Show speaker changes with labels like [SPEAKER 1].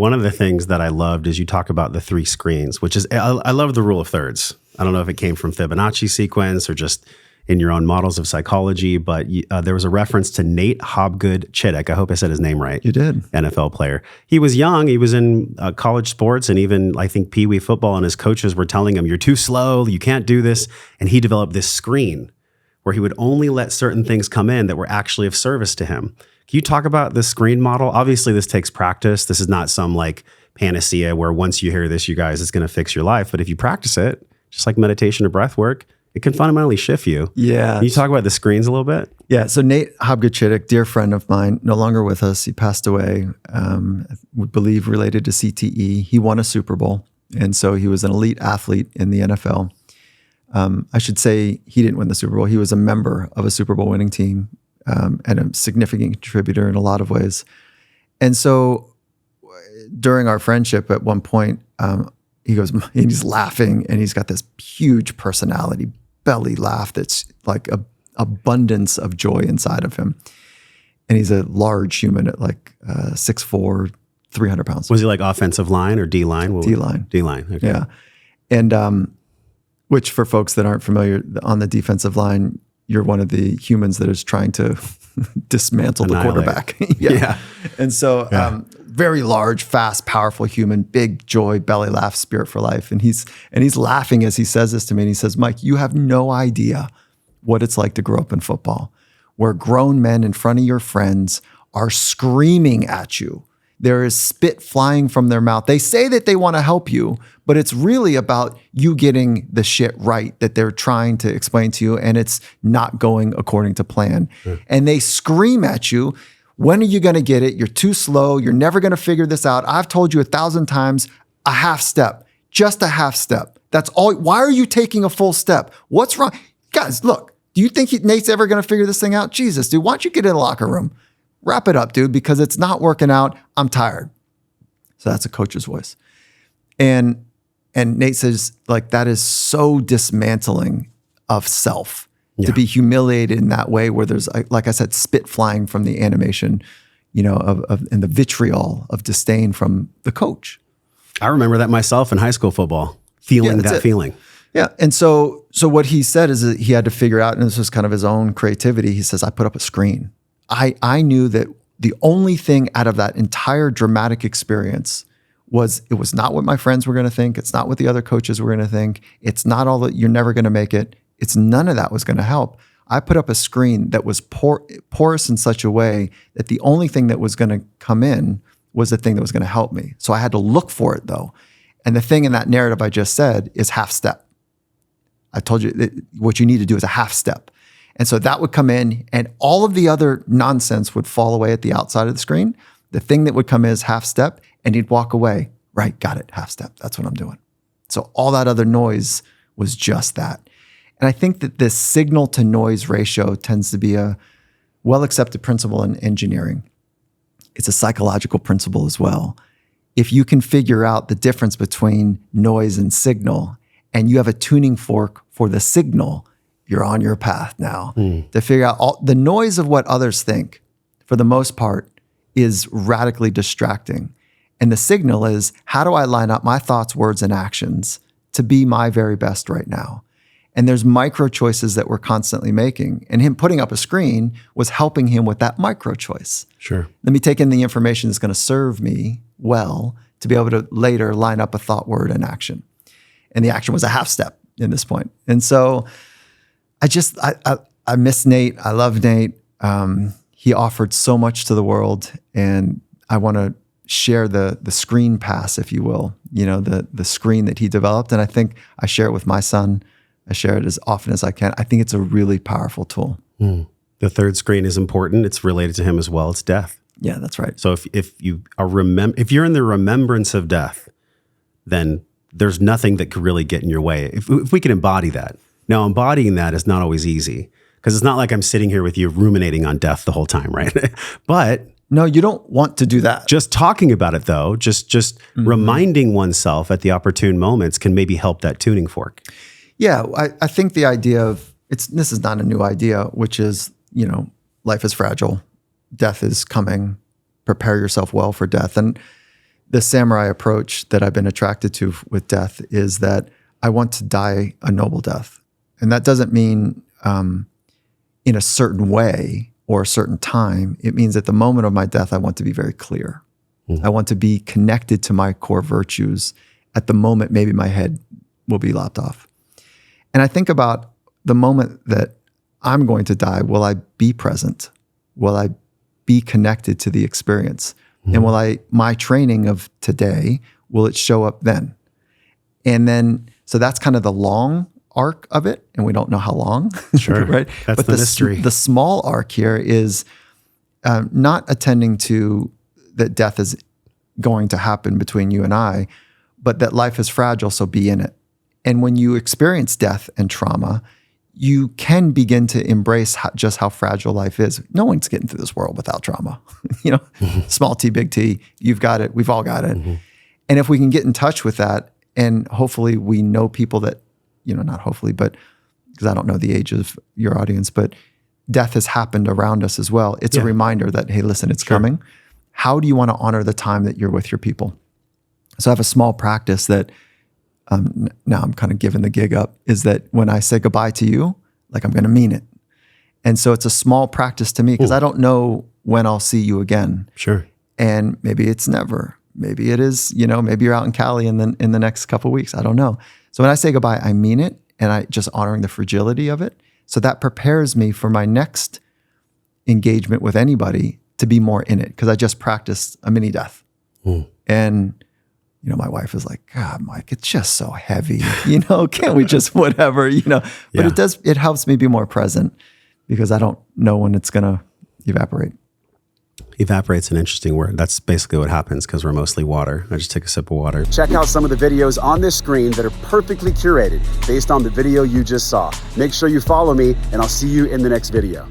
[SPEAKER 1] one of the things that I loved is you talk about the 3 screens, which is, I love the rule of thirds. I don't know if it came from Fibonacci sequence or just in your own models of psychology, but there was a reference to Nate Hobgood-Chittick. I hope I said his name right.
[SPEAKER 2] You did.
[SPEAKER 1] NFL player. He was young. He was in college sports and even, I think, Pee Wee football, and his coaches were telling him, you're too slow, you can't do this. And he developed this screen where he would only let certain things come in that were actually of service to him. Can you talk about the screen model? Obviously, this takes practice. This is not some like panacea where once you hear this, you guys, it's going to fix your life. But if you practice it, just like meditation or breath work, it can fundamentally shift you.
[SPEAKER 2] Yeah.
[SPEAKER 1] Can you talk about the screens a little bit?
[SPEAKER 2] Yeah. So Nate Hobgood-Chittick, dear friend of mine, no longer with us. He passed away, we believe related to CTE. He won a Super Bowl. And so he was an elite athlete in the NFL. I should say he didn't win the Super Bowl. He was a member of a Super Bowl winning team and a significant contributor in a lot of ways. And so during our friendship at one point, he goes, and he's laughing and he's got this huge personality, belly laugh that's like a abundance of joy inside of him. And he's a large human at like 6'4", 300 pounds.
[SPEAKER 1] Was he like offensive line or D-line?
[SPEAKER 2] D-line.
[SPEAKER 1] D-line, okay.
[SPEAKER 2] Yeah. And which for folks that aren't familiar, on the defensive line, you're one of the humans that is trying to dismantle the quarterback. Yeah. And so very large, fast, powerful human, big joy, belly laugh, spirit for life. And he's laughing as he says this to me. And he says, Mike, you have no idea what it's like to grow up in football, where grown men in front of your friends are screaming at you. There is spit flying from their mouth. They say that they want to help you, but it's really about you getting the shit right that they're trying to explain to you, and it's not going according to plan. And they scream at you, when are you going to get it? You're too slow. You're never going to figure this out. I've told you 1,000 times, a half step, just a half step. That's all. Why are you taking a full step? What's wrong? Guys, look, do you think Nate's ever going to figure this thing out? Jesus, dude, why don't you get in the locker room? Wrap it up, dude, because it's not working out. I'm tired. So that's a coach's voice. And Nate says, like, that is so dismantling of self to be humiliated in that way, where there's, like I said, spit flying from the animation, and the vitriol of disdain from the coach.
[SPEAKER 1] I remember that myself in high school football, feeling that feeling.
[SPEAKER 2] Yeah. And so what he said is that he had to figure out, and this was kind of his own creativity. He says, I put up a screen. I knew that the only thing out of that entire dramatic experience was, it was not what my friends were going to think. It's not what the other coaches were going to think. It's not all that, you're never going to make it. It's none of that was going to help. I put up a screen that was porous in such a way that the only thing that was going to come in was the thing that was going to help me. So I had to look for it though. And the thing in that narrative I just said is half step. I told you that what you need to do is a half step. And so that would come in and all of the other nonsense would fall away at the outside of the screen. The thing that would come in is half step, and he'd walk away. Right, got it, half step. That's what I'm doing. So all that other noise was just that. And I think that this signal to noise ratio tends to be a well-accepted principle in engineering. It's a psychological principle as well. If you can figure out the difference between noise and signal, and you have a tuning fork for the signal, you're on your path now to figure out all the noise of what others think, for the most part, is radically distracting. And the signal is, how do I line up my thoughts, words, and actions to be my very best right now? And there's micro choices that we're constantly making. And him putting up a screen was helping him with that micro choice.
[SPEAKER 1] Sure.
[SPEAKER 2] Let me take in the information that's going to serve me well to be able to later line up a thought, word, and action. And the action was a half step in this point. And so I miss Nate. I love Nate. He offered so much to the world, and I want to share the screen pass, if you will, the screen that he developed. And I think I share it with my son. I share it as often as I can. I think it's a really powerful tool.
[SPEAKER 1] The third screen is important. It's related to him as well. It's death.
[SPEAKER 2] Yeah, that's right.
[SPEAKER 1] So if you're in the remembrance of death, then there's nothing that could really get in your way. If we can embody that. Now, embodying that is not always easy, because it's not like I'm sitting here with you ruminating on death the whole time, right? But
[SPEAKER 2] no, you don't want to do that.
[SPEAKER 1] Just talking about it though, just reminding oneself at the opportune moments can maybe help that tuning fork.
[SPEAKER 2] Yeah, I think the idea of this is not a new idea, which is, life is fragile, death is coming, prepare yourself well for death. And the samurai approach that I've been attracted to with death is that I want to die a noble death. And that doesn't mean in a certain way or a certain time. It means at the moment of my death, I want to be very clear. I want to be connected to my core virtues. At the moment, maybe my head will be lopped off. And I think about the moment that I'm going to die. Will I be present? Will I be connected to the experience? And will my training of today, will it show up then? And then, so that's kind of the long arc of it. And we don't know how long,
[SPEAKER 1] Sure.
[SPEAKER 2] right?
[SPEAKER 1] That's
[SPEAKER 2] but
[SPEAKER 1] the mystery.
[SPEAKER 2] The small arc here is not attending to that death is going to happen between you and I, but that life is fragile, so be in it. And when you experience death and trauma, you can begin to embrace just how fragile life is. No one's getting through this world without trauma. Small T, big T, you've got it. We've all got it. And if we can get in touch with that, and hopefully we know people that, not hopefully, but because I don't know the age of your audience, but death has happened around us as well. It's a reminder that, hey, listen, it's coming. How do you want to honor the time that you're with your people? So I have a small practice that now I'm kind of giving the gig up, is that when I say goodbye to you, like I'm going to mean it. And so it's a small practice to me because I don't know when I'll see you again.
[SPEAKER 1] Sure.
[SPEAKER 2] And maybe it's never. Maybe it is, maybe you're out in Cali in the next couple of weeks. I don't know. So when I say goodbye, I mean it, and I just honoring the fragility of it. So that prepares me for my next engagement with anybody to be more in it, because I just practiced a mini death. And my wife is like, God, Mike, it's just so heavy. Can't we just whatever, But it helps me be more present because I don't know when it's going to evaporate.
[SPEAKER 1] Evaporate's an interesting word. That's basically what happens because we're mostly water. I just take a sip of water.
[SPEAKER 3] Check out some of the videos on this screen that are perfectly curated based on the video you just saw. Make sure you follow me, and I'll see you in the next video.